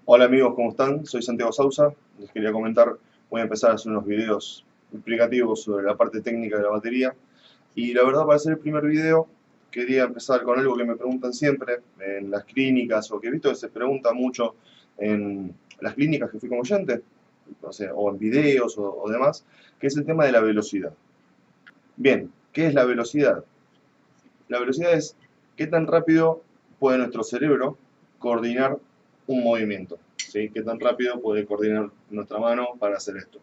Hola amigos, ¿cómo están? Soy Santiago Sousa. Les quería comentar, voy a empezar a hacer unos videos explicativos sobre la parte técnica de la batería. Y la verdad, para hacer el primer video, quería empezar con algo que me preguntan siempre en las clínicas, o que he visto que se pregunta mucho en las clínicas que fui como oyente, o en videos o demás, que es el tema de la velocidad. Bien, ¿qué es la velocidad? La velocidad es qué tan rápido puede nuestro cerebro coordinar un movimiento, ¿sí? Qué tan rápido puede coordinar nuestra mano para hacer esto.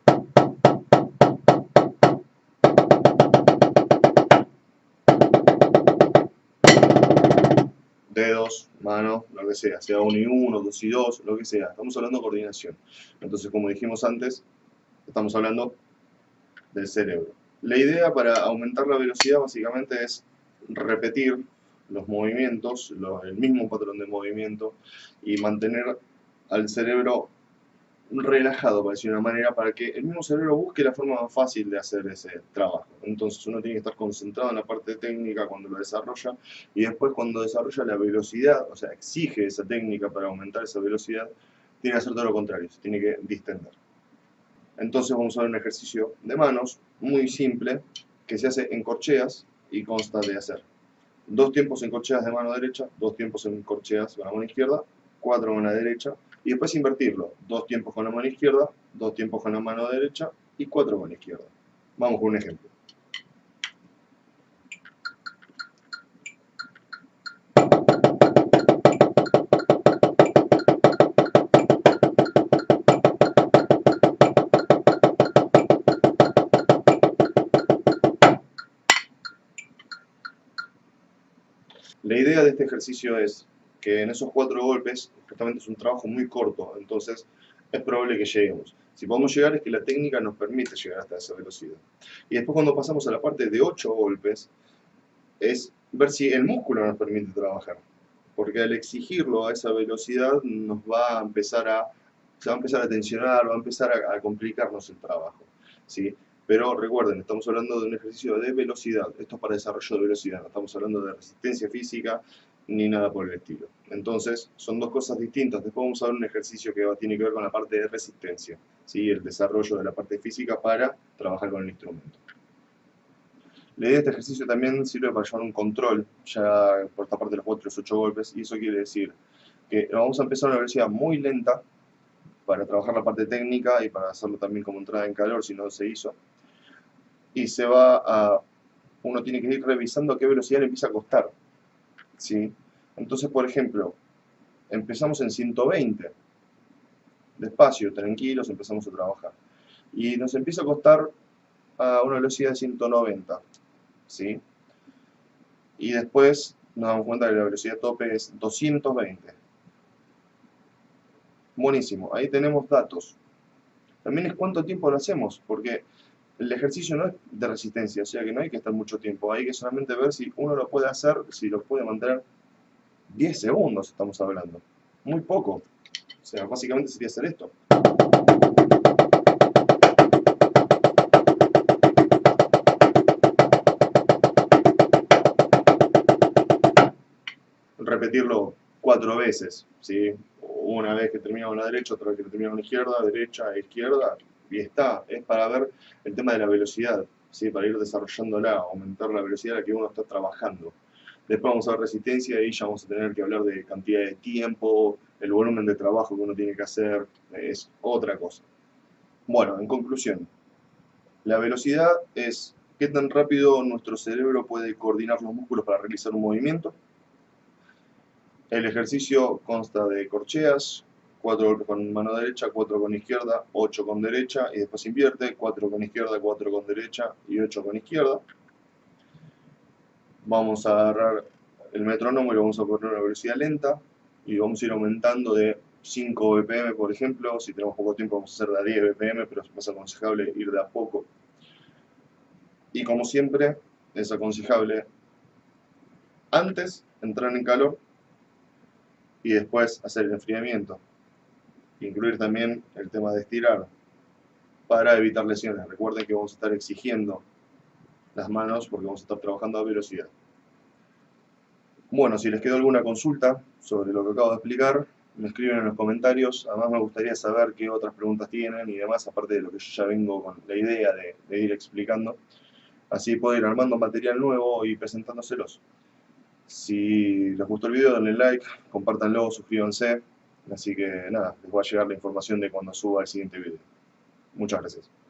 Dedos, manos, lo que sea 1 y 1, 2 y 2, lo que sea. Estamos hablando de coordinación. Entonces, como dijimos antes, estamos hablando del cerebro. La idea para aumentar la velocidad básicamente es repetir los movimientos, el mismo patrón de movimiento y mantener al cerebro relajado, para decir una manera, para que el mismo cerebro busque la forma más fácil de hacer ese trabajo. Entonces uno tiene que estar concentrado en la parte técnica cuando lo desarrolla y después cuando desarrolla la velocidad, o sea, exige esa técnica para aumentar esa velocidad, tiene que hacer todo lo contrario, se tiene que distender. Entonces vamos a ver un ejercicio de manos muy simple que se hace en corcheas y consta de hacer 2 tiempos en corcheas de mano derecha, 2 tiempos en corcheas con la mano izquierda, 4 con la derecha, y después invertirlo, 2 tiempos con la mano izquierda, 2 tiempos con la mano derecha y 4 con la izquierda. Vamos con un ejemplo. La idea de este ejercicio es que en esos 4 golpes, justamente es un trabajo muy corto, entonces es probable que lleguemos. Si podemos llegar es que la técnica nos permite llegar hasta esa velocidad. Y después cuando pasamos a la parte de 8 golpes, es ver si el músculo nos permite trabajar. Porque al exigirlo a esa velocidad nos va a empezar se va a empezar a tensionar, va a empezar a complicarnos el trabajo, ¿sí? Pero recuerden, estamos hablando de un ejercicio de velocidad, esto es para desarrollo de velocidad, no estamos hablando de resistencia física ni nada por el estilo. Entonces, son dos cosas distintas. Después vamos a ver un ejercicio que tiene que ver con la parte de resistencia, ¿sí? El desarrollo de la parte física para trabajar con el instrumento. La idea de este ejercicio también sirve para llevar un control, ya por esta parte de los 4 y los 8 golpes, y eso quiere decir que vamos a empezar a una velocidad muy lenta para trabajar la parte técnica y para hacerlo también como entrada en calor si no se hizo. Y uno tiene que ir revisando a qué velocidad le empieza a costar, ¿sí? Entonces, por ejemplo, empezamos en 120, despacio, tranquilos, empezamos a trabajar. Y nos empieza a costar a una velocidad de 190, ¿sí? Y después nos damos cuenta que la velocidad tope es 220. Buenísimo, ahí tenemos datos. También es cuánto tiempo lo hacemos, porque el ejercicio no es de resistencia, o sea que no hay que estar mucho tiempo, hay que solamente ver si uno lo puede hacer, si lo puede mantener 10 segundos, estamos hablando. Muy poco. O sea, básicamente sería hacer esto. Repetirlo 4 veces, ¿sí? Una vez que termina con la derecha, otra vez que termina con la izquierda, derecha, izquierda, y está. Es para ver el tema de la velocidad, ¿sí? Para ir desarrollándola, aumentar la velocidad a la que uno está trabajando. Después vamos a ver resistencia y ya vamos a tener que hablar de cantidad de tiempo, el volumen de trabajo que uno tiene que hacer, es otra cosa. Bueno, en conclusión, la velocidad es qué tan rápido nuestro cerebro puede coordinar los músculos para realizar un movimiento. El ejercicio consta de corcheas, 4 golpes con mano derecha, 4 con izquierda, 8 con derecha y después invierte, 4 con izquierda, 4 con derecha y 8 con izquierda. Vamos a agarrar el metrónomo y lo vamos a poner a una velocidad lenta y vamos a ir aumentando de 5 BPM, por ejemplo. Si tenemos poco tiempo vamos a hacer de a 10 BPM, pero es más aconsejable ir de a poco. Y como siempre, es aconsejable antes entrar en calor y después hacer el enfriamiento. Incluir también el tema de estirar para evitar lesiones. Recuerden que vamos a estar exigiendo las manos porque vamos a estar trabajando a velocidad. Bueno, si les quedó alguna consulta sobre lo que acabo de explicar, me escriben en los comentarios. Además me gustaría saber qué otras preguntas tienen y demás, aparte de lo que yo ya vengo con la idea de ir explicando. Así puedo ir armando material nuevo y presentándoselos. Si les gustó el video, denle like, compártanlo, suscríbanse. Así que nada, les va a llegar la información de cuando suba el siguiente video. Muchas gracias.